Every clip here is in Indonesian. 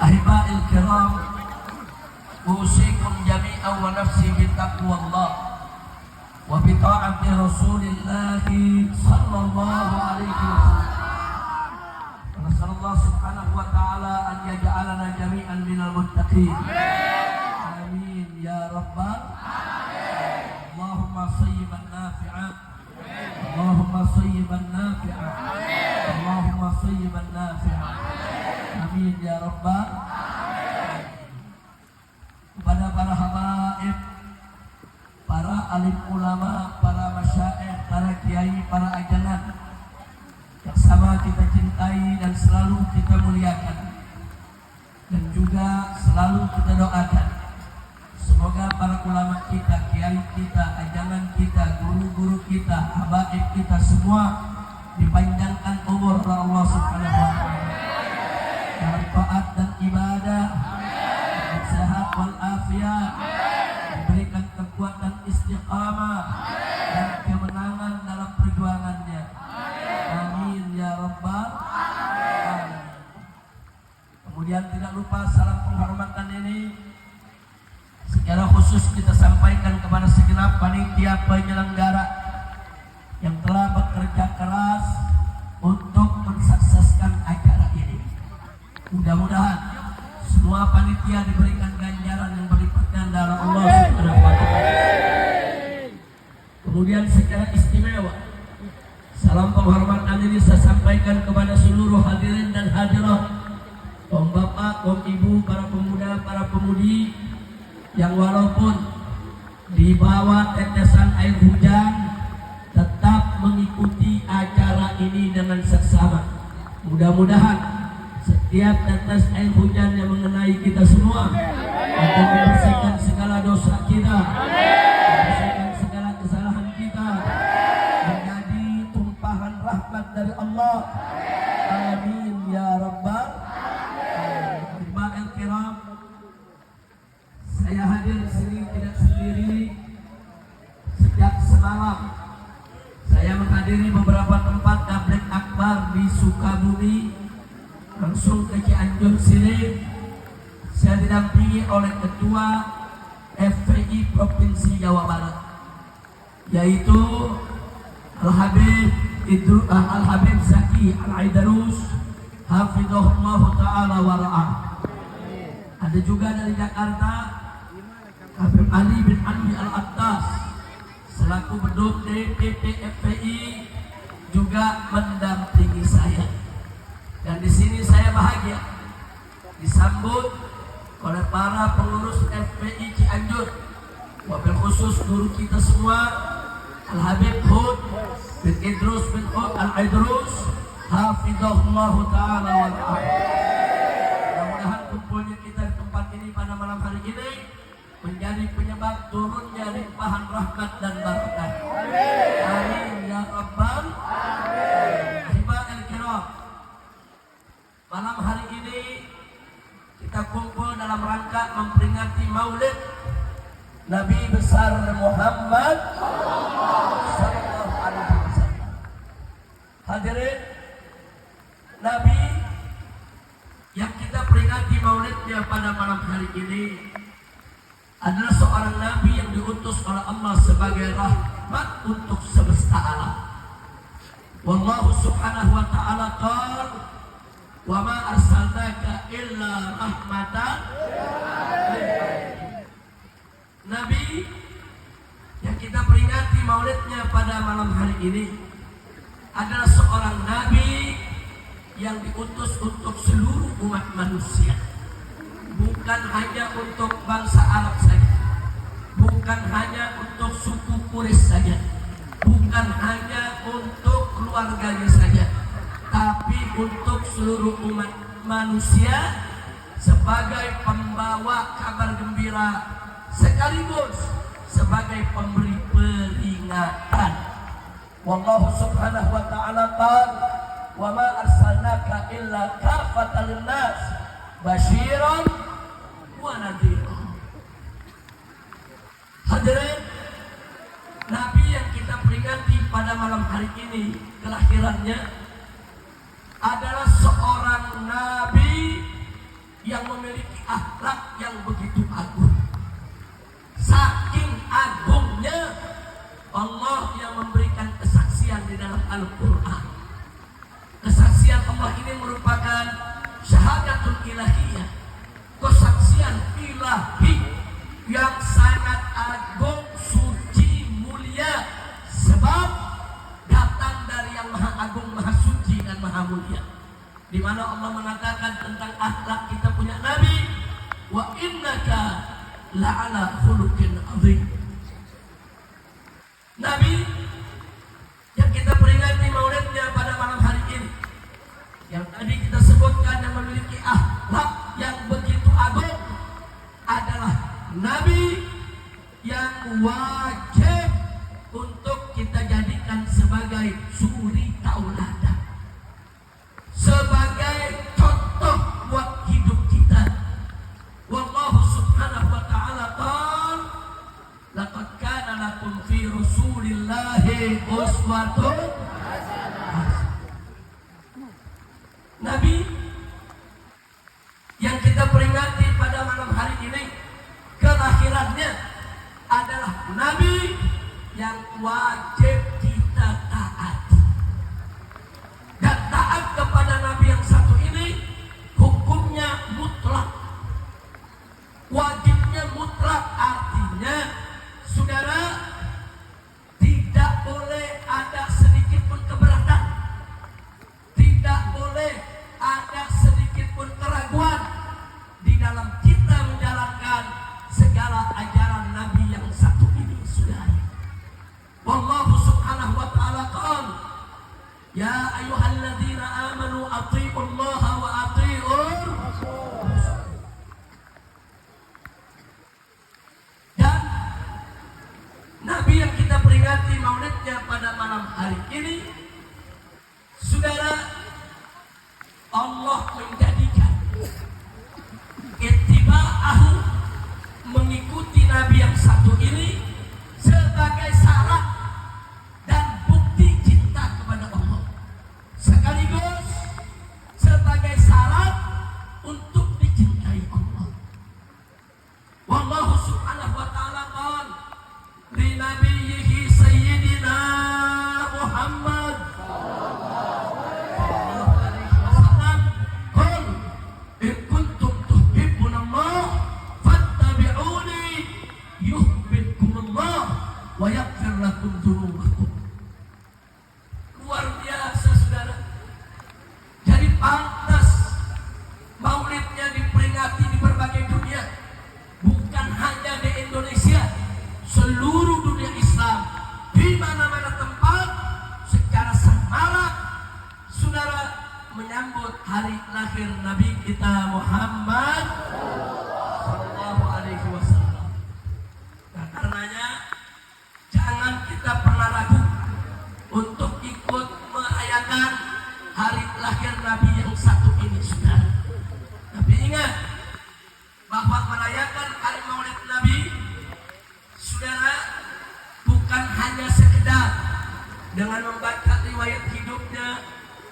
Ahiba'il kiram, usikum jami'an wa nafsi bitaqwallah wa bita'ati Rasulillah sallallahu alaihi wasallam. Nasallallahu subhanahu wa ta'ala an yaj'alana jami'an minal muttaqin. Amin ya rabbal alamin. Allahumma sayyiban nafi'an. Allahumma sayyiban nafi'an. Allahumma sayyiban nafi'an. Amin ya rabbal alamin. Kepada para habaib, para alim ulama, para masyaikh, para kiai, para ajanan yang sama kita cintai dan selalu kita muliakan, dan juga selalu kita doakan, semoga para ulama kita, kiai kita, ajanan kita, guru-guru kita, habaib kita semua dipanjangkan umur oleh Allah Subhanahu wa ta'ala dalam taat dan ibadah, dengan sehat wal afiat, diberikan kekuatan istiqamah dan kemenangan dalam perjuangannya. Amin ya rabbal alamin. Kemudian tidak lupa salam penghormatan ini secara khusus kita sampaikan kepada segenap panitia penyelenggara yang telah bekerja keras untuk mensukseskan acara ini. Mudah-mudahan semua panitia diberikan ganjaran yang berlipat ganda oleh Allah Subhanahu wa ta'ala. Kemudian secara istimewa salam penghormatan ini saya sampaikan kepada seluruh hadirin dan hadirat, kaum bapak, kaum ibu, para pemuda, para pemudi yang walaupun di bawah tetesan air hujan tetap mengikuti acara ini dengan seksama. Mudah-mudahan setiap tetes air hujan yang mengenai kita semua akan membersihkan segala dosa kita, membersihkan segala kesalahan kita, menjadi tumpahan rahmat dari Allah. Amin ya rabbal alamin. Ahiba'il kiram, saya hadir di sini tidak sendiri. Sejak semalam saya menghadiri beberapa tempat tabligh akbar di Sukabumi, langsung ke Cianjur sini. Saya didampingi oleh Ketua FPI Provinsi Jawa Barat, yaitu Al-Habib Zaki Al-Aidarus hafizahullah ta'ala wa ra'ah. Ada juga dari Jakarta Habib Ali bin Ali Al-Attas selaku bedut DPP FPI juga mendampingi saya. Dan di sini saya bahagia disambut oleh para pengurus FPI Cianjur, wabil khusus guru kita semua Al-Habib Hud bin Idrus bin Hud Al-Aidrus hafizahullah ta'ala wa ta'ala. Mudah-mudahan kumpulnya kita di tempat ini pada malam hari ini menjadi penyebab turunnya limpahan rahmat dan barakah. Amin ya rabbal alamin. Ahiba'il kiram, malam hari ini kita kumpul dalam rangka memperingati Maulid Nabi besar Muhammad sallallahu alaihi wasallam. Hadirin, Nabi yang kita peringati Maulidnya pada malam hari ini adalah seorang Nabi yang diutus oleh Allah sebagai rahmat untuk semesta alam. Wallahu subhanahu wa ta'ala qala wa ma arsalnaka illa rahmatan lil alamin. Nabi yang kita peringati maulidnya pada malam hari ini adalah seorang nabi yang diutus untuk seluruh umat manusia, bukan hanya untuk bangsa Arab saja, bukan hanya untuk suku Quraisy saja, bukan hanya untuk keluarganya saja, tapi untuk seluruh umat manusia sebagai pembawa kabar gembira sekaligus sebagai pemberi peringatan. Wallahu subhanahu wa ta'ala qala wa ma arsalnaka illa kafatan linnas basyiran wa nadhiran. Hadirin, Nabi yang kita peringati pada malam hari ini kelahirannya adalah seorang Nabi yang syahadatul ilahiyah, kesaksian ilahi yang sangat agung, suci, mulia, sebab datang dari yang maha agung, maha suci dan maha mulia. Di mana Allah mengatakan tentang akhlak kita punya Nabi, wa innaka la'ala khuluqin azim. Nabi yang kita peringati maulidnya pada malam hari ini, yang tadi kita sebutkan yang memiliki akhlak yang begitu agung, adalah Nabi yang wajib untuk kita jadikan sebagai suri tauladan, sebagai contoh buat hidup kita. Wallahu subhanahu wa ta'ala qala, laqad kana lakum fi rasulillahi uswatun hasanah. Nabi yang kita peringati pada malam hari ini, kelahirannya adalah Nabi yang wajib kita taati. Dan taat kepada Nabi yang satu ini hukumnya mutlak, wajibnya mutlak. Artinya, saudara, tidak boleh ada sedikit pun keberatan, tidak boleh ada sedikit pun keraguan di dalam kita menjalankan segala ajaran Nabi yang satu ini, saudara. Wallahu subhanahu wa ta'ala qala, ya ayyuhalladzina amanu athi'ullaha wa athi'ur rasul. Dan Nabi yang kita peringati maulidnya pada malam hari ini, saudara, Allah menjadikan ittiba'ahu, mengikuti Nabi yang satu ini, sebagai syarat dan bukti cinta kepada Allah, sekaligus sebagai syarat untuk dicintai Allah. Wallahu subhanahu wa ta'ala qala li nabiyyihi sayyidina Muhammad sallallahu alaihi wasallam, qul in kuntum tuhibbunallah fattabi'uni yuhibbukumullah wa yaghfir lakum dzunubakum. Luar biasa, saudara. Jadi pantas maulidnya diperingati di berbagai dunia, bukan hanya di Indonesia, seluruh dunia Islam, di mana-mana tempat secara semarak, saudara, menyambut hari lahir Nabi kita Muhammad sallallahu alaihi wasallam. Nah, karenanya jangan kita pernah ragu untuk ikut merayakan hari lahir Nabi yang satu ini, saudara. Tapi ingat bahwa merayakan hari Maulid Nabi, saudara, bukan hanya sekedar dengan membaca riwayat hidupnya,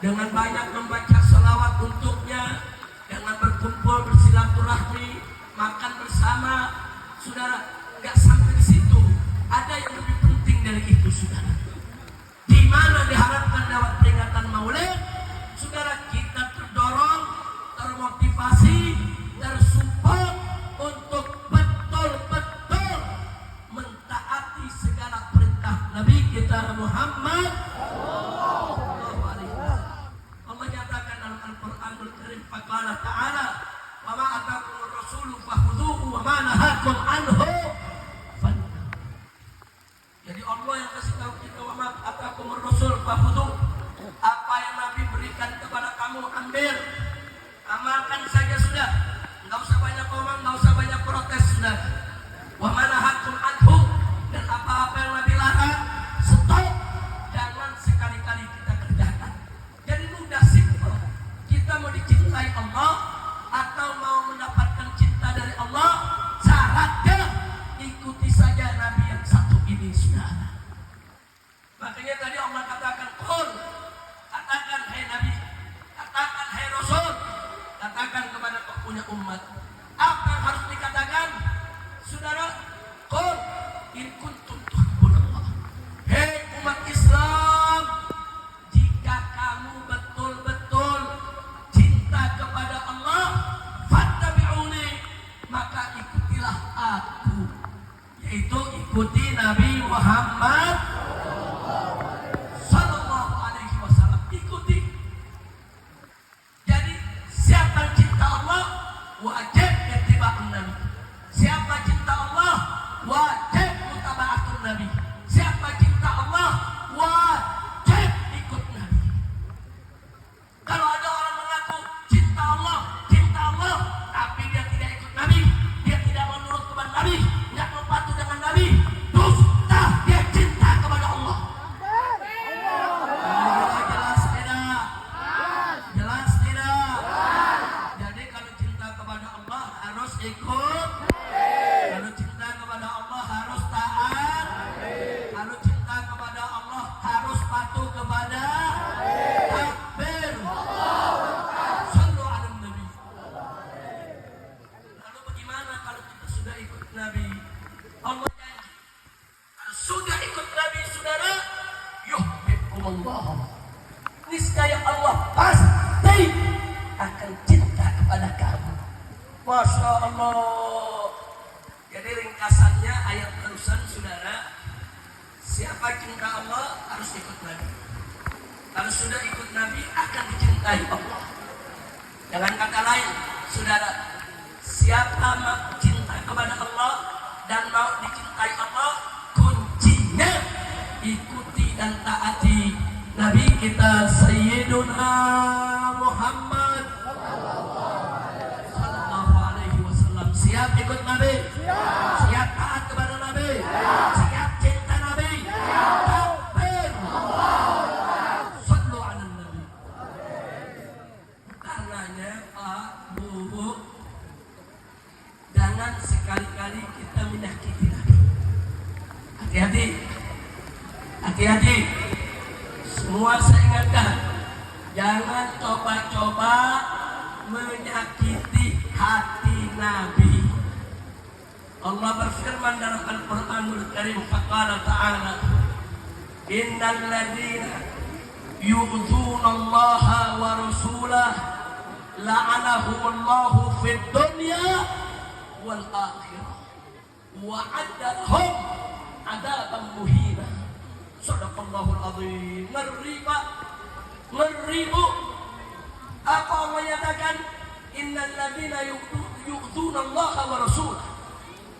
dengan banyak membaca salawat untuknya, dengan berkumpul bersilaturahmi, makan bersama, saudara. Gak sampai di situ, ada yang lebih penting dari itu, saudara. Di mana diharapkan lewat peringatan Maulid, saudara, kita terdorong, termotivasi, tersupport untuk betul-betul mentaati segala perintah Nabi kita Muhammad sallallahu alaihi wasallam. Allah nyatakan dalam Al-Qur'anul Karim, faqala ta'ala, wa ma atakumur rasulu fakhudhuhu wa ma nahakum anhu fantahu. Jadi Allah yang kasih tahu kita, wa ma atakumur rasul fakhudhuhu, apa yang Nabi berikan kepada kamu ambil, amalkan saja sudah. Enggak usah banyak ngomong, enggak usah banyak protes, sudah. Wa ma nahakum anhu, dan apa-apa yang Nabi larang, stop. Jangan sekali-kali kita kerjakan. Jadi mudah, simpel. Kita mau dicintai Allah atau mau mendapatkan cinta dari Allah, syaratnya ikuti saja Nabi yang satu ini, saudara. Makanya tadi Allah katakan, qul, katakan hai Nabi, katakan hai Rasul, katakan kepada kau punya umat. Apa yang harus dikatakan, saudara? Qul in kuntum tuhibbunallah. Hei umat Islam, jika kamu betul-betul cinta kepada Allah wajib ittiba'un nabi. Siapa cinta Allah, wajib mutaba'atun nabi. Siapa cinta Allah, wajib ikut nabi. Kalau ada orang mengaku cinta Allah, tapi dia tidak ikut nabi, dia tidak menurut kepada nabi, tidak mau patuh dengan nabi, dusta, dia cinta kepada Allah. Jelas tidak? Jelas tidak? Jadi kalau cinta kepada Allah harus ikut. Kalau cinta kepada Allah harus taat. Kalau cinta kepada Allah harus patuh kepada takbir. Sallu ala nabi. Lalu bagaimana kalau kita sudah ikut nabi? Allah janji, kalau sudah ikut nabi saudara, yuhibbukumullah. Niscaya Allah pasti akan cinta kepada kamu. Masya Allah. Jadi ringkasannya ayat barusan saudara, siapa cinta Allah harus ikut nabi. Kalau sudah ikut nabi akan dicintai Allah. Dengan kata lain saudara, siapa mau cinta kepada Allah dan mau dicintai Allah, kuncinya ikuti dan taati nabi kita Sayyiduna Muhammad sallallahu alaihi wasallam. Siap ikut nabi? Siap taat kepada nabi? Siap cinta nabi? Takbir. Sallu ala nabi. Karenanya Pak, Bu, jangan sekali-kali kita menyakiti nabi. Hati-hati. Hati-hati. Semua saya ingatkan, jangan coba-coba menyakiti hati nabi. Allah berfirman dalam Al-Qur'anul Karim, faqala ta'ala, innal ladzina yu'dzuna Allaha wa rasulahu la'anahumullahu fid dunya wal akhirah wa 'adda lahum 'adzaban muhina. Shadaqallahul azim. Ngeri Pak, ngeri Bu. Apa Allah nyatakan? Innal ladzina yu'dzuna Allaha wa rasulahu.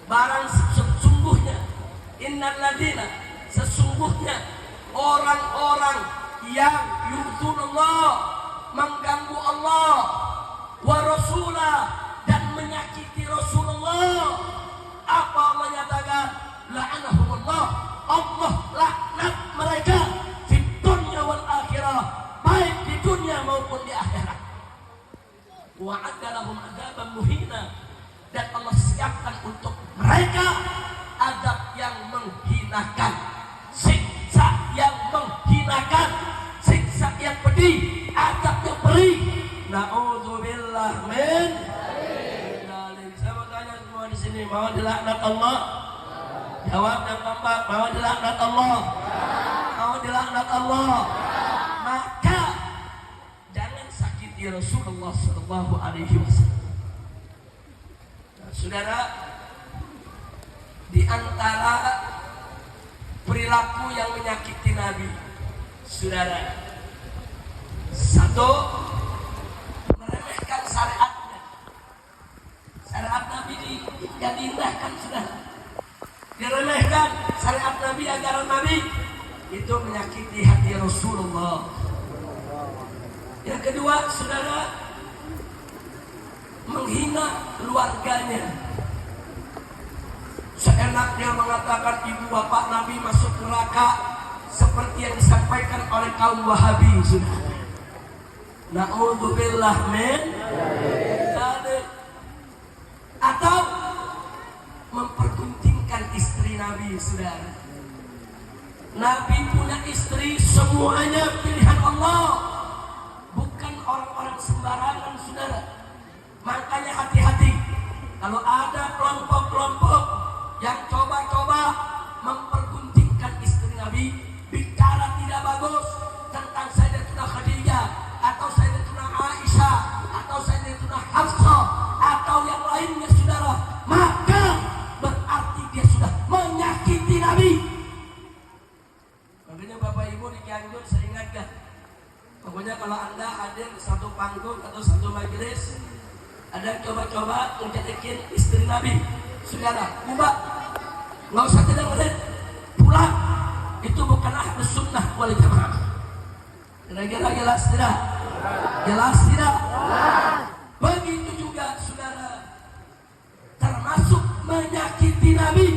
Barang sesungguhnya, innal ladzina, sesungguhnya orang-orang yang yu'dzuna Allah, mengganggu Allah, wa rasulahu, dan menyakiti Rasulullah. Apa Allah nyatakan? La'anahumullah, Allah laknat mereka di dunia wal akhirah, baik di dunia maupun di akhirat. Wa adalahum adzaban muhina, dan Allah siapkan untuk mereka azab yang menghinakan, siksa yang menghinakan, siksa yang pedih, azab yang perih. Na'udzubillah min dzalik. Saya mau tanya semua di sini, mau dilaknat Allah? Jawab yang keempat, mau dilaknat Allah? Mau dilaknat Allah? Maka jangan sakiti Rasulullah sallallahu alaihi wasallam. Nah, saudara, di antara perilaku yang menyakiti Nabi, saudara, satu, meremehkan syariatnya. Syariat Nabi yang diindahkan, saudara, diremehkan. Syariat Nabi, ajaran Nabi, itu menyakiti hati Rasulullah. Yang kedua, saudara, menghina keluarganya. Seenaknya mengatakan ibu bapak Nabi masuk neraka, seperti yang disampaikan oleh kaum Wahabi, saudara. Na'udzubillah min dzalik. Atau memperguntingkan istri Nabi, saudara. Nabi punya istri, semuanya pilihan Allah, bukan orang-orang sembarangan, saudara. Makanya hati-hati kalau ada kelompok-kelompok yang coba-coba memperguntingkan istri Nabi, bicara tidak bagus tentang Sayyidatuna Khadijah atau Sayyidatuna Aisyah atau Sayyidatuna Hafsah atau yang lainnya, saudara, maka berarti dia sudah menyakiti Nabi. Makanya Bapak Ibu di Cianjur, saya ingatkan, pokoknya kalau Anda hadir satu panggung atau satu majelis, Ada yang coba-coba ngejadikan istri Nabi. Saudara, ubah. Nggak usah tidak menit. Pulang. Itu bukan ahlus sunnah wal jamaah. Kira-kira jelas tidak? Jelas tidak? Begitu juga saudara, termasuk menyakiti Nabi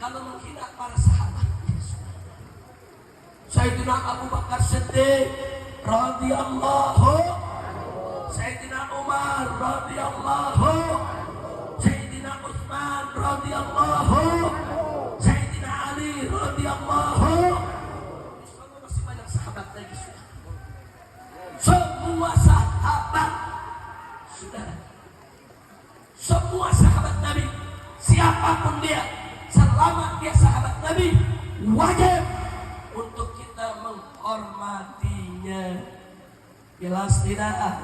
kalau menghina para sahabat. Sayyidina Abu Bakar Siddiq radhiyallahu, Sayyidina Umar radhiyallahu, Sayyidina Utsman radhiyallahu, Sayyidina Ali radhiyallahu. Masih banyak sahabat lagi sudah. Semua sahabat sudah. Semua sahabat Nabi, siapapun dia, selama dia sahabat Nabi, wajib untuk kita menghormatinya. Jelas tidak?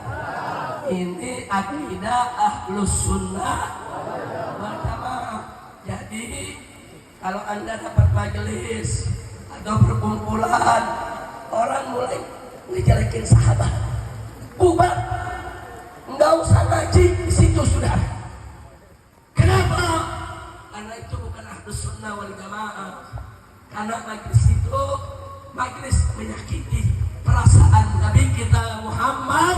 Ini akidah ahlus sunnah wal jamaah. Jadi kalau Anda dapat majelis atau perkumpulan orang mulai ngejelekin sahabat, bubar, nggak usah ngaji di situ sudah. Kenapa? Karena itu bukan ahlus sunnah wal jamaah. Karena majelis itu majelis menyakiti perasaan Nabi kita Muhammad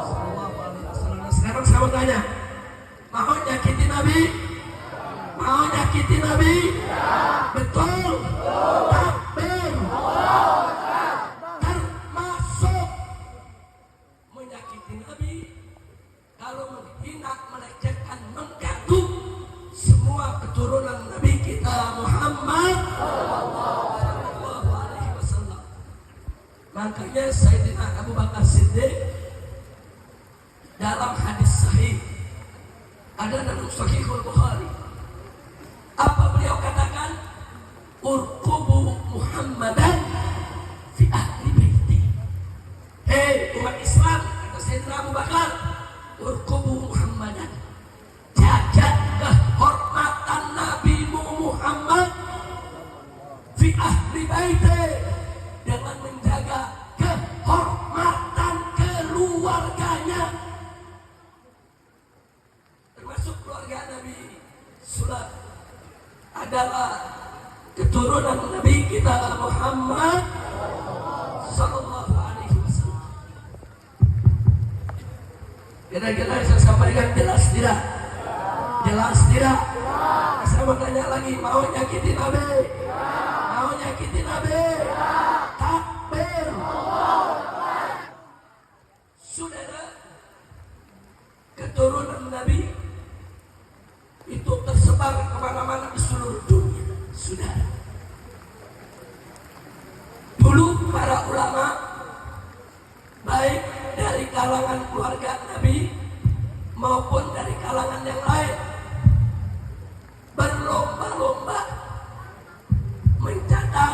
sallallahu alaihi wasallam. Sekarang saya mau tanya, mau nyakiti Nabi? Mau nyakiti Nabi? Betul? Takbir. Termasuk menyakiti Nabi kalau menghina, melecehkan, mengganggu semua keturunan Nabi kita Muhammad sallallahu alaihi wasallam. Makanya Sayyidina Abu Bakar Siddiq dalam hadis sahih ada dalam Sahihul Bukhari, apa beliau katakan? Urqubu Muhammadan fi ahli baiti. Hei umat Islam, kata Sayyidina Abu Bakar, urqubu Muhammadan, jaga kehormatan Nabimu Muhammad fi ahli baiti, dengan menjaga kehormatan keluarganya, termasuk keluarga Nabi Sulam adalah keturunan Nabi kita Muhammad sallallahu alaihi wasallam. Kira-kira saya sampaikan jelas tidak? Jelas tidak? Saya mau tanya lagi, mau nyakiti Nabi? Mau nyakiti Nabi? Takbir. Saudara, keturunan Nabi itu tersebar kemana-mana di seluruh dunia. Saudara, dulu para ulama baik dari kalangan keluarga Nabi maupun dari kalangan yang lain berlomba-lomba mencatat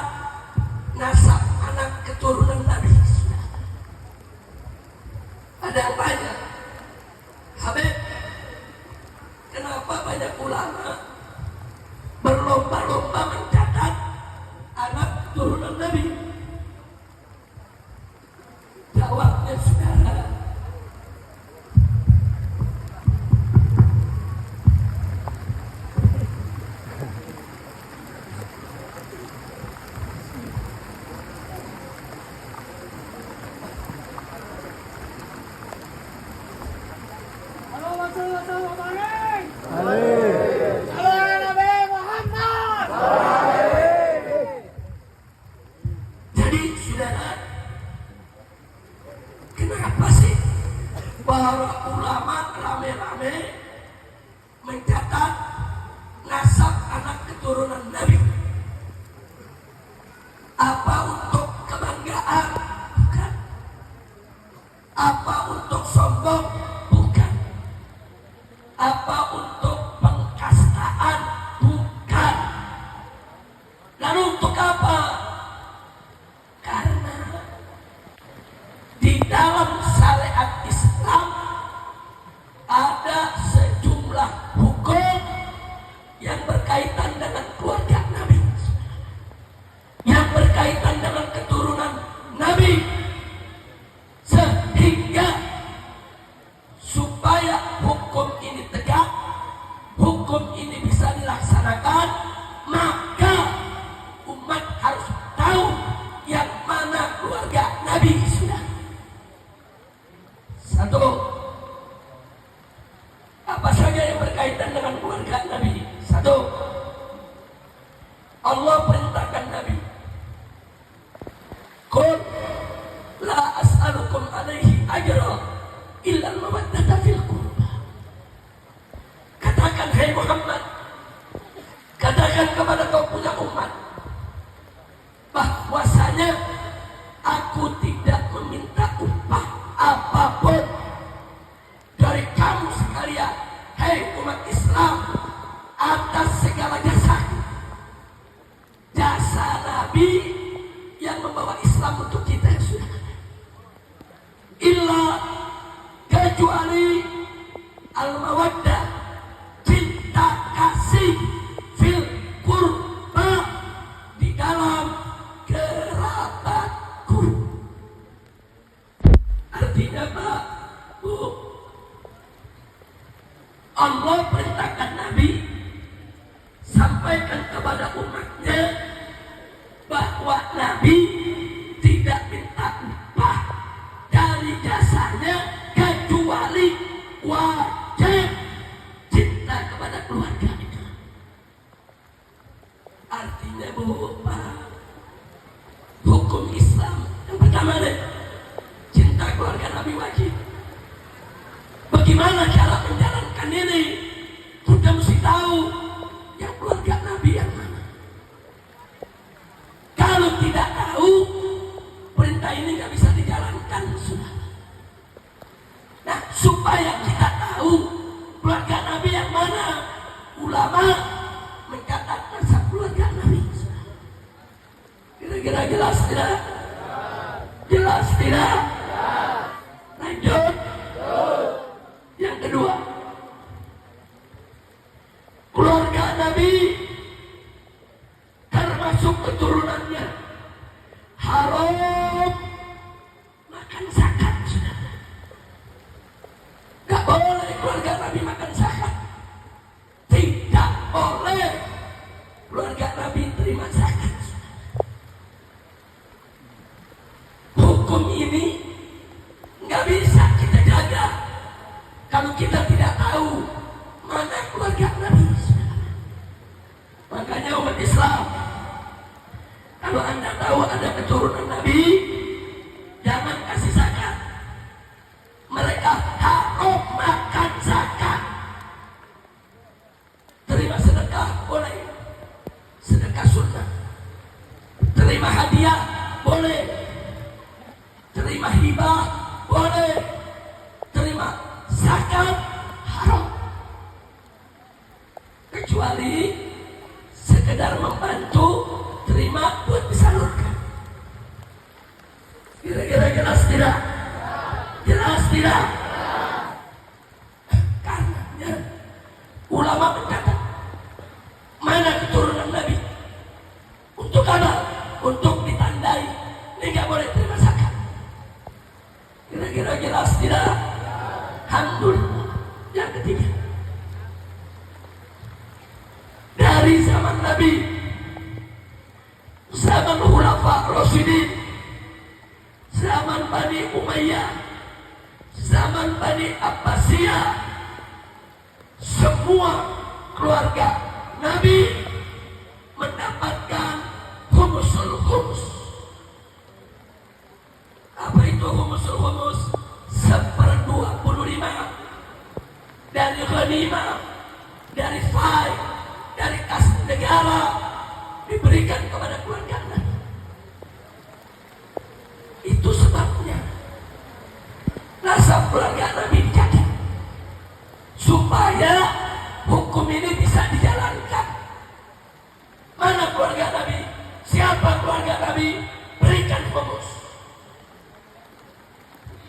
nasab anak keturunan Nabi. Ada yang banyak. Habib, kenapa banyak ulama berlomba-lomba mencatat anak keturunan Nabi? Jawabnya saudara, jadi saudara, kenapa sih para ulama rame-rame mencatat nasab anak keturunan Nabi? Apa untuk kebanggaan? Bukan. Apa untuk sombong? Bukan. Apa untuk pengkastaan? Bukan. Lalu untuk apa? Karena di dalam syariat Islam ada sejumlah hukum yang berkaitan dengan keluarga Nabi, yang berkaitan dengan keturunan Nabi, sehingga supaya saja yang berkaitan dengan keluarga Nabi. Satu, Allah perintahkan Nabi, qul la as'alukum alaihi ajra illa al-mawaddata fil qurba. Katakan, hai Muhammad, katakan kepada kau punya umat, bahwasanya aku tidak meminta upah apapun dari kamu sekalian, hai umat Islam, atas segala jasa. Jasa Nabi yang membawa Islam untuk kita yang sudah ada. Illa, kecuali al-mawaddah, cinta kasih, fil qurba, di dalam kerabatku. Artinya Pak, Bu, Allah perintahkan Nabi sampaikan kepada umatnya bahwa Nabi tidak minta upah dari jasanya kecuali wajib cinta kepada keluarga itu. Artinya Bu, Pak, hukum Islam yang pertama deh, cinta keluarga Nabi wajib. Bagaimana cara menjalankan ini? Kita mesti tahu yang keluarga Nabi yang mana. Kalau tidak tahu, perintah ini nggak bisa dijalankan, saudara. Nah, supaya kita tahu keluarga Nabi yang mana, ulama mencatat nasab keluarga Nabi. Kira-kira jelas tidak? Jelas tidak? Lanjut. Yang kedua, keluarga Nabi termasuk keturunannya haram makan zakat, saudara. Gak boleh keluarga Nabi makan zakat. Tidak boleh keluarga Nabi terima zakat. Hukum ini nggak bisa kita jaga kalau kita tidak tahu mana keluarga Nabi. Makanya umat Islam, kalau Anda tahu ada keturunan Nabi, jangan kasih zakat. Mereka haram makan zakat. Terima sedekah boleh, sedekah sunnah. Terima hadiah boleh, terima hibah boleh, terima zakat haram, kecuali sekedar membantu, terima buat disalurkan. Kira-kira jelas tidak? Jelas tidak? Karenanya ulama mencatat mana keturunan Nabi. Untuk apa? Untuk ditandai ini nggak boleh terima zakat. Kira-kira jelas tidak? Alhamdulillah. Yang ketiga, dari zaman Nabi, zaman Khulafa Rasyidin, zaman Bani Umayyah, zaman Bani Abbasiyah, semua keluarga Nabi mendapatkan humusul humus. Apa itu humusul humus? 1/25 dari ghanimah, dari fai, dari kas negara diberikan kepada keluarga Nabi. Itu sebabnya nasab keluarga Nabi dijaga supaya hukum ini bisa dijalankan. Mana keluarga Nabi? Siapa keluarga Nabi? Berikan humus.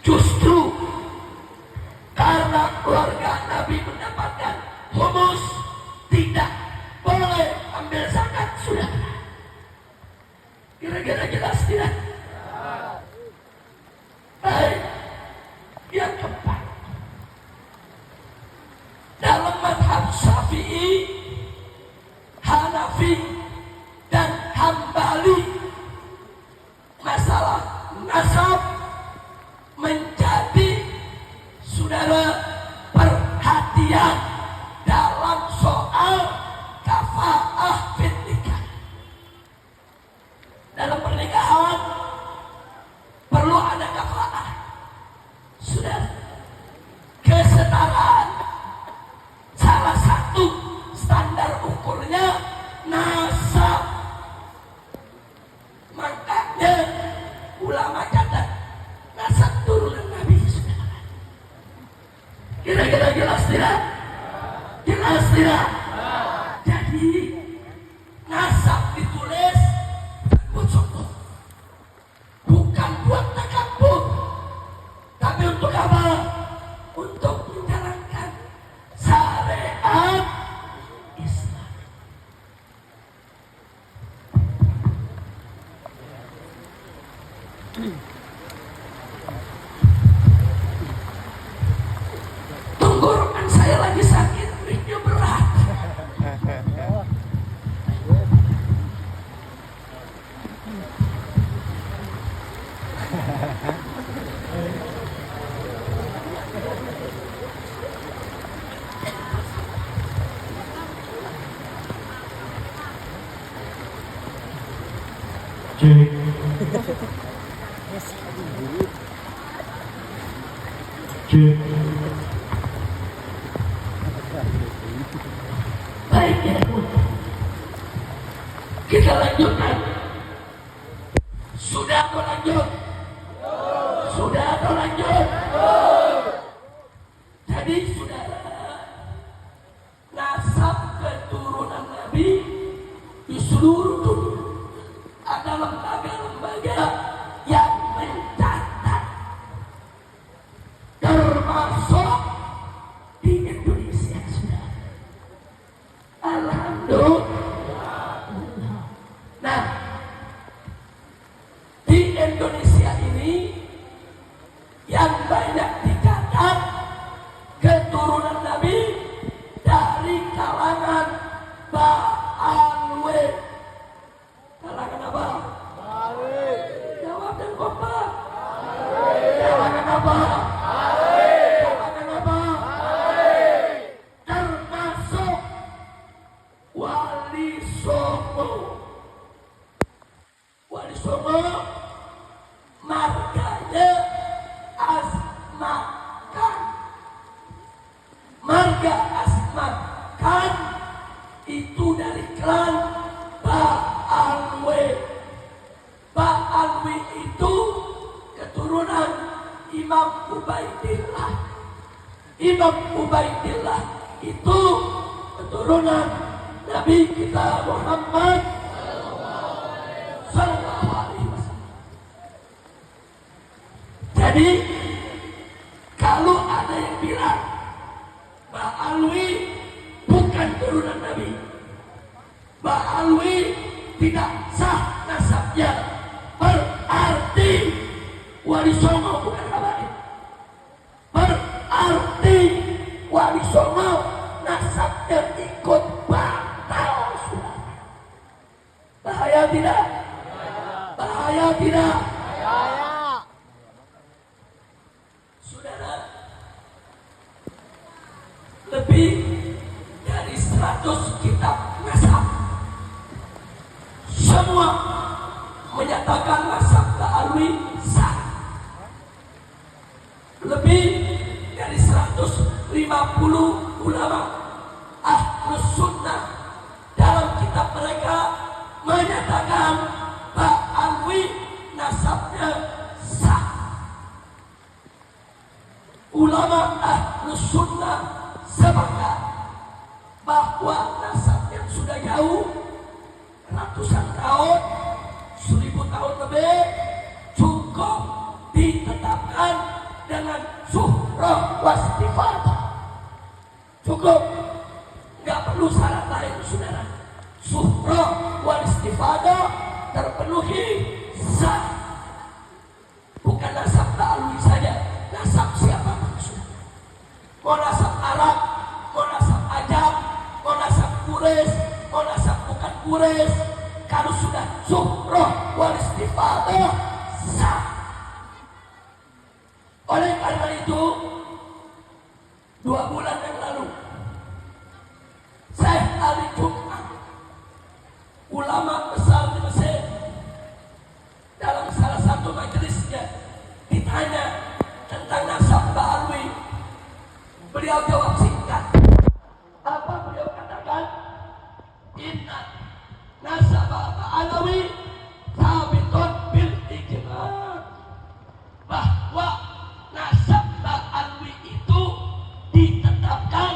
Justru karena keluarga Nabi mendapatkan humus, tidak boleh ambil zakat, sudah. Kira-kira jelas tidak? Baik. Yang keempat, dalam mazhab Syafi'i, Hanafi, dan Hambali, masalah nasab menjadi, saudara, perhatian tidak? Jelas tidak? Jadi nasab ditulis buat sombong, bukan buat takabur, tapi untuk apa? Untuk menjalankan syariat Islam. Tenggorokan saya lagi sakit, mic-nya berat. Cek. Cek. Baik ya, kita lanjutkan. Sudah atau lanjut? Sudah atau lanjut? Jadi saudara, nasab keturunan Nabi di seluruh dunia ada lembaga-lembaga yang mencatat, termasuk di Indonesia. Sudah, alhamdulillah. Nah, di Indonesia ini yang banyak dicatat keturunan Nabi dari kalangan Ba'alwi. Kalangan apa? Ba'alwi. Jawab dan kompak. Kalangan apa? Kalangan apa? Termasuk Wali Songo. Wali Songo marganya Asmakan. Marga Asmakan itu dari klan Ba'alwi. Ba'alwi itu keturunan Imam Ubaidillah. Imam Ubaidillah itu keturunan Nabi kita Muhammad sallallahu alaihi wasallam. Jadi kalau ada yang bilang Ba'alwi bukan turunan Nabi, Ba'alwi tidak sah nasabnya, berarti Wali Songo bukan kabaib. Berarti Wali Songo nasabnya ikut batal. Bahaya tidak? Bahaya tidak? Saudara, lebih dari 100 kitab nasab semua menyatakan nasab Ba'alwi sah. Lebih dari 150 ulama Ahlus Sunnah dalam kitab mereka menyatakan Ba'alwi nasabnya sah. Ulama Ahlus Sunnah sepakat bahwa nasab yang sudah jauh ratusan tahun, 1000 tahun lebih, cukup ditetapkan dengan suhrah wastifadah. Cukup, nggak perlu syarat lain, saudara. Suhrah wastifadah terpenuhi sah. Bukan nasab Ba'alwi saja, nasab siapa maksudnya? Mau nasab Arab, mau nasab Ajam, mau nasab Quraisy, mau nasab bukan Quraisy, kalau sudah suhrah wastifadah sah. Oleh karena itu, 2 bulan yang lalu Syekh Ali Jum'ah, ulama besar di Mesir, dalam salah satu majelisnya ditanya tentang nasab Ba'alwi. Beliau jawab singkat. Apa beliau katakan? Inna nasab Ba'alwi sabitun bil ijma'. Bahwa nasab Ba'alwi itu ditetapkan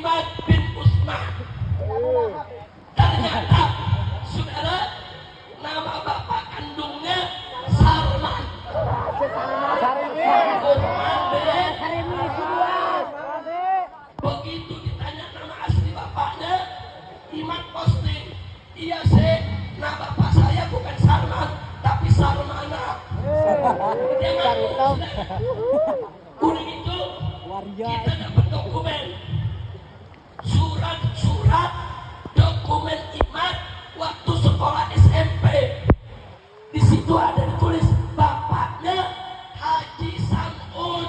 Imad bin Usman. Ternyata saudara, nama bapak kandungnya Sarman. Begitu ditanya nama asli bapaknya, Imad posting, iya sih, nama bapak saya bukan Sarman tapi Sarmana. Dia ngaku. Udah gitu kita dapat dokumen, surat dokumen Imad waktu sekolah SMP. Di situ ada ditulis bapaknya Haji Samun.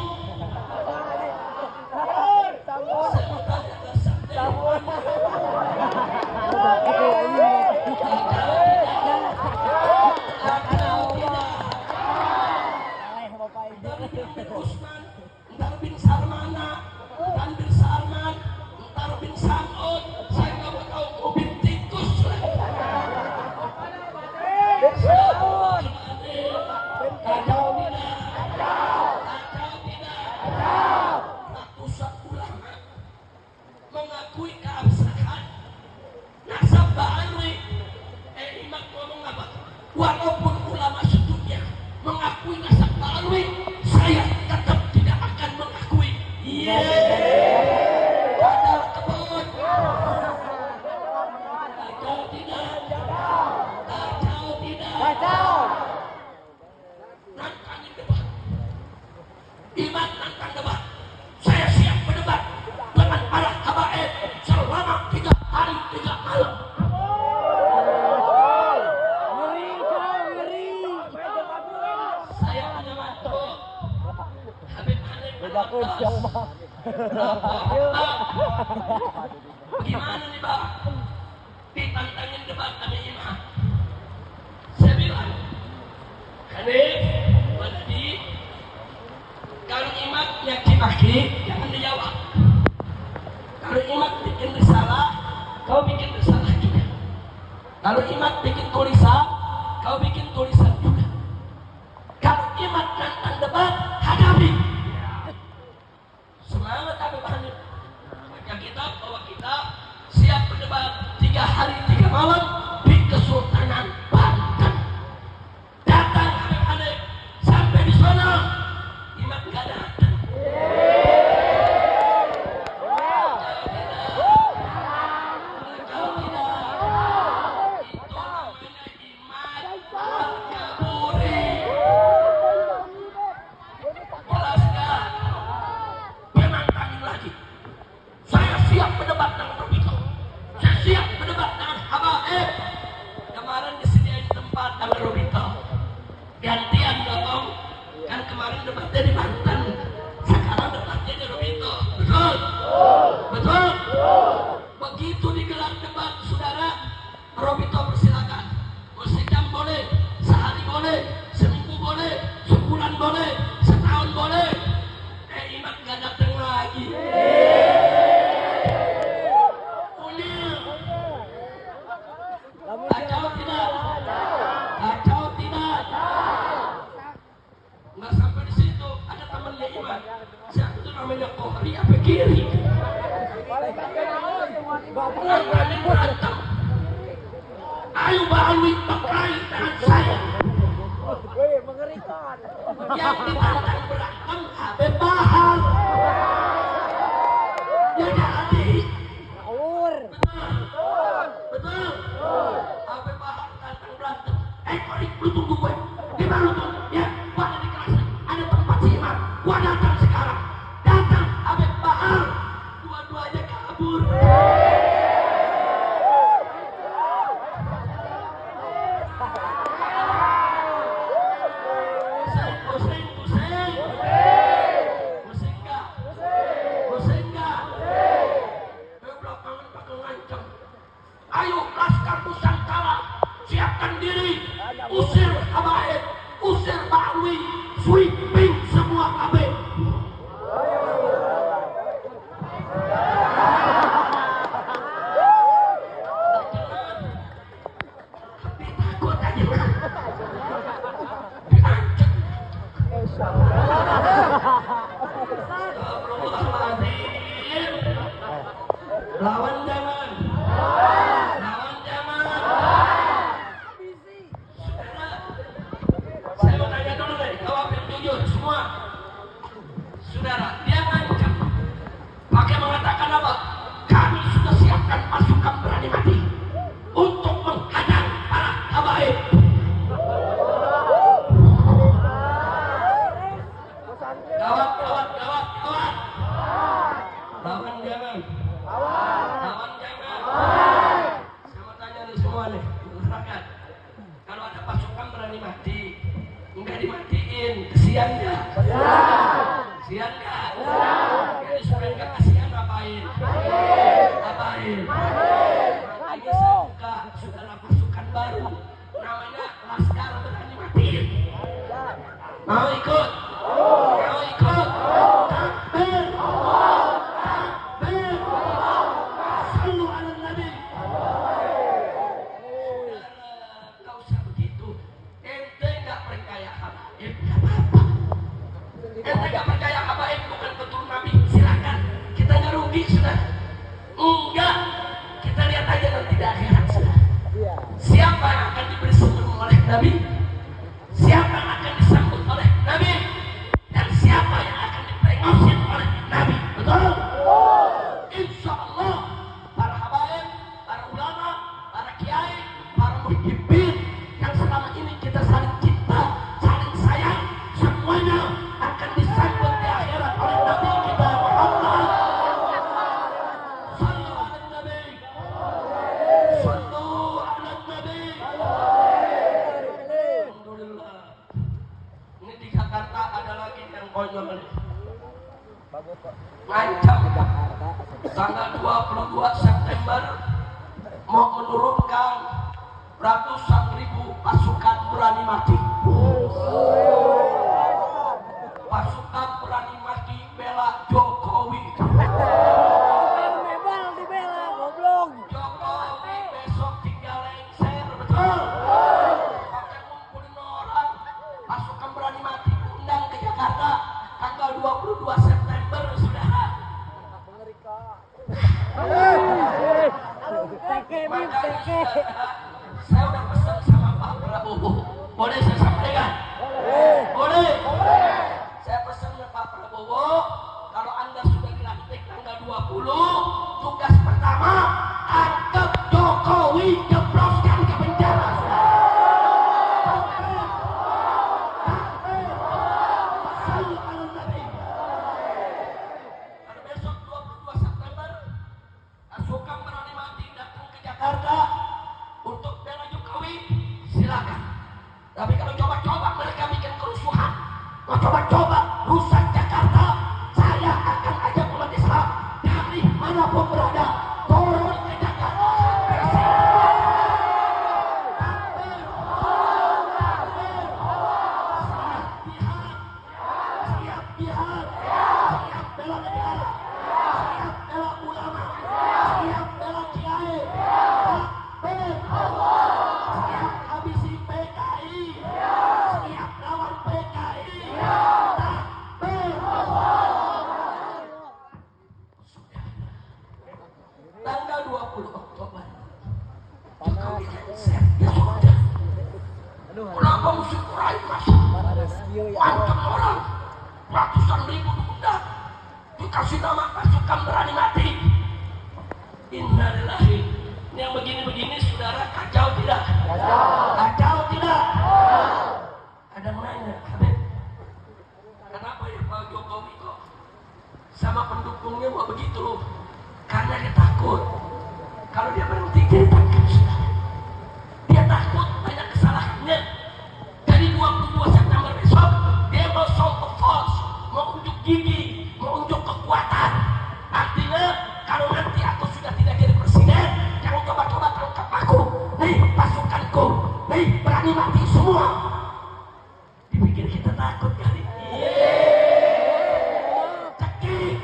Usman, entar bin Sarmana, entar bin Sarman, entar bin Samun. Saya nggak mau tahu mau bin tikus lagi. Kacau tidak? Ratusan ulama mengakui keabsahan nasab Ba'alwi. Imam ngomong apa? Walaupun ulama sedunia mengakui nasab Ba'alwi, saya tetap tidak akan mengakui. Padahal kebun. Kacau tidak? Nantangin debat. Imam nantang debat. Saya siap berdebat dengan para habaib selama 3 hari 3 malam. Saya punya mantu Habib Hanif. Gimana nih Pak? Ditantangin debat sama Imam. Saya bilang, Hanif, Waladi, kalau Imam yakin maki, jangan dijawab. Kalau Imam bikin risalah, kau bikin risalah juga. Kalau Imam bikin tulisan, kau bikin tulisan juga. Kalau Imam nantang debat, hadapi. Semangat Habib Hanif. Baca kitab, bawa kitab, siap berdebat 3 hari 3 malam di Kesultanan Banten. Datang Habib Hanif, sampai di sana Imam gak datang. Gantian dong, kan kemarin debatnya di Banten, sekarang debatnya di Robito. Betul? Betul? Begitu digelar debat, saudara, Robito persilakan. Mau sejam boleh, sehari boleh, seminggu boleh, sebulan boleh, setahun boleh. Imam gak datang lagi. Kacau tidak? Kacau tidak? Nggak sampai di situ, ada temannya Imam. Siapa itu namanya Kohri apa Kiri? Nanti berantem. Ayo Ba'alwi berkelahi dengan saya. Yang ditantang berantem Habib Bahar. Ya jadi. Betul. Habib Bahar tantang berantem. Kohri, lu tunggu gue. Di mana lu tuh? Ya, gua ada di kelas. Ada tempat si Imam. Gua datang sekarang. Datang Habib Bahar. Dua-duanya kabur. Ayo laskar Nusantara, siapkan diri, usir habaib, usir Ba'alwi, sweeping semua habib. Tapi takut aja kan, diancam. Astagfirullahaladzim. Lawan jangan. Lawan jangan. Saudara, saya mau tanya dulu nih, jawab yang jujur semua. Saudara, dia ngancam. Pakai mengatakan apa? Kami sudah siapkan pasukan berani mati untuk menghadang para habaib. Gawat. Lawan jangan. Lawan jangan. Saya mau tanya nih semua nih, rakyat. Kalau ada pasukan berani mati, enggak dimatiin, kesian nggak? Kesian nggak? Jadi supaya nggak kasihan ngapain? Makanya saya buka saudara pasukan baru, namanya Laskar Berani Mati. Mau ikut? Takbir! Takbir! Sallu ala Nabi. Saudara, nggak usah begitu. Ente nggak percaya habaib, nggak apa-apa. Ente nggak percaya habaib bukan keturunan Nabi, silakan. Kita nggak rugi, sudah. Enggak. Kita lihat aja nanti di akhirat, sudah. Siapa yang akan diberi sebelum oleh Nabi? Siapa yang akan disambut oleh Nabi? Dan siapa yang akan diperingosir oleh Nabi? Betul? Insya Allah para habaib, para ulama, para kiai, para muhibbin yang selama ini kita saling cinta, saling sayang, semuanya akan disambut di akhirat oleh Nabi kita Muhammad. Sallu ala Nabi. Sallu ala Nabi. Alhamdulillah. Ini di Jakarta ada lagi yang konyol nih. Ngancam tanggal 22 September mau menurunkan ratusan ribu pasukan berani mati. Pasukan berani mati bela Jokowi. Jokowi besok tinggal lengser, betul? Pakai ngumpulin orang, pasukan berani mati undang ke Jakarta tanggal 22 September, saudara. Makanya saudara, saya udah pesan sama Pak Prabowo. Boleh saya sampaikan? Boleh. Saya pesan ke Pak Prabowo, kalau Anda sudah dilantik tanggal 20, tugas pertama tangkap Jokowi, jebloskan ke penjara. Sallu ala Nabi. Karena besok 22 September pasukan berani mati datang ke Jakarta untuk bela Jokowi, silakan. Tapi kalau coba-coba mereka bikin kerusuhan, mau coba-coba rusak Jakarta, saya akan ajak umat Islam dari manapun berada turun ke Jakarta. Siap jihad, siap bela negara, siap bela ulama, siap bela kiai, takbir, siap habisi PKI, siap lawan PKI, takbir. Tanggal 20 Oktober Jokowi lengser, ya sudah. Kenapa mesti kurai masa? Macam orang ratusan ribu diundang, dikasih nama pasukan berani mati. Innalillahi. Ini yang begini-begini saudara, kacau tidak? Kacau tidak? Ada yang nanya, Habib, kenapa ya Pak Jokowi kok sama pendukungnya mau begitu? Karena dia takut kalau dia berhenti dia ditangkap, saudara. Dia takut banyak kesalahannya. Dari 22 September besok dia mau show of force, mau unjuk gigi, mau unjuk kekuatan. Artinya kalau nanti aku sudah tidak jadi presiden, jangan coba-coba tangkap aku. Nih pasukanku, nih berani mati semua. Dipikir kita takut kali. Cekik.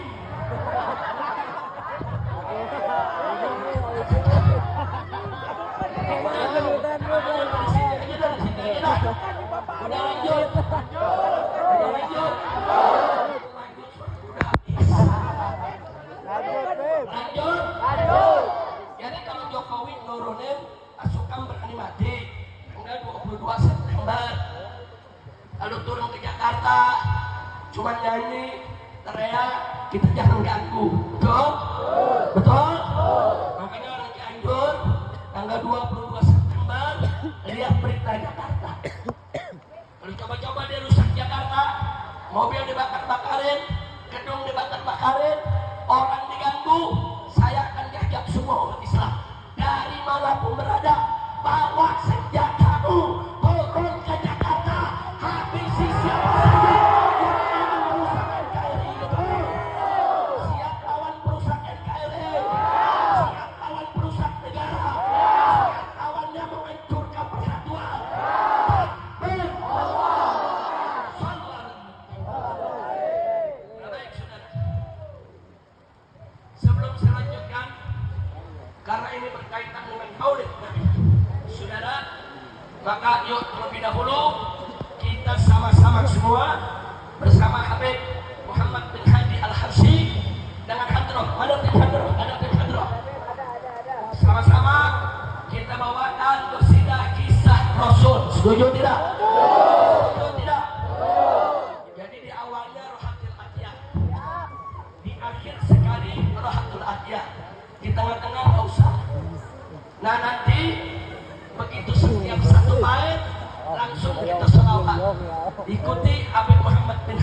cuma nyanyi, teriak, kita jangan ganggu. Betul? Betul? Makanya orang Cianjur tanggal 22 September lihat berita Jakarta. Kalau coba-coba dia rusak Jakarta, mobil dibakar-bakarin, gedung dibakar-bakarin, orang diganggu, saya akan jajak semua umat Islam dari manapun berada, bawa senjatamu, turun ke Jakarta, habisi siapa saja yang ingin merusak NKRI. Siap lawan perusak NKRI, siap lawan perusak negara, siap lawan yang menghancurkan persatuan. Baik, saudara. Sebelum saya lanjutkan, karena ini berkaitan dengan maulid Nabi, saudara, maka yuk terlebih dahulu kita sama-sama semua bersama Habib Muhammad bin Hadi Al-Habsyi dengan hadroh. Mana tim hadroh? Ada tim hadroh. Sama-sama kita bawakan qasidah kisah Rasul. Setuju tidak? Setuju tidak? Jadi di awalnya Rohatul Atiyah, di akhir sekali Rohatul Atiyah, di tengah-tengah nggak usah. Nah nanti begitu setiap satu bait langsung kita selawat. Ikuti Habib Muhammad bin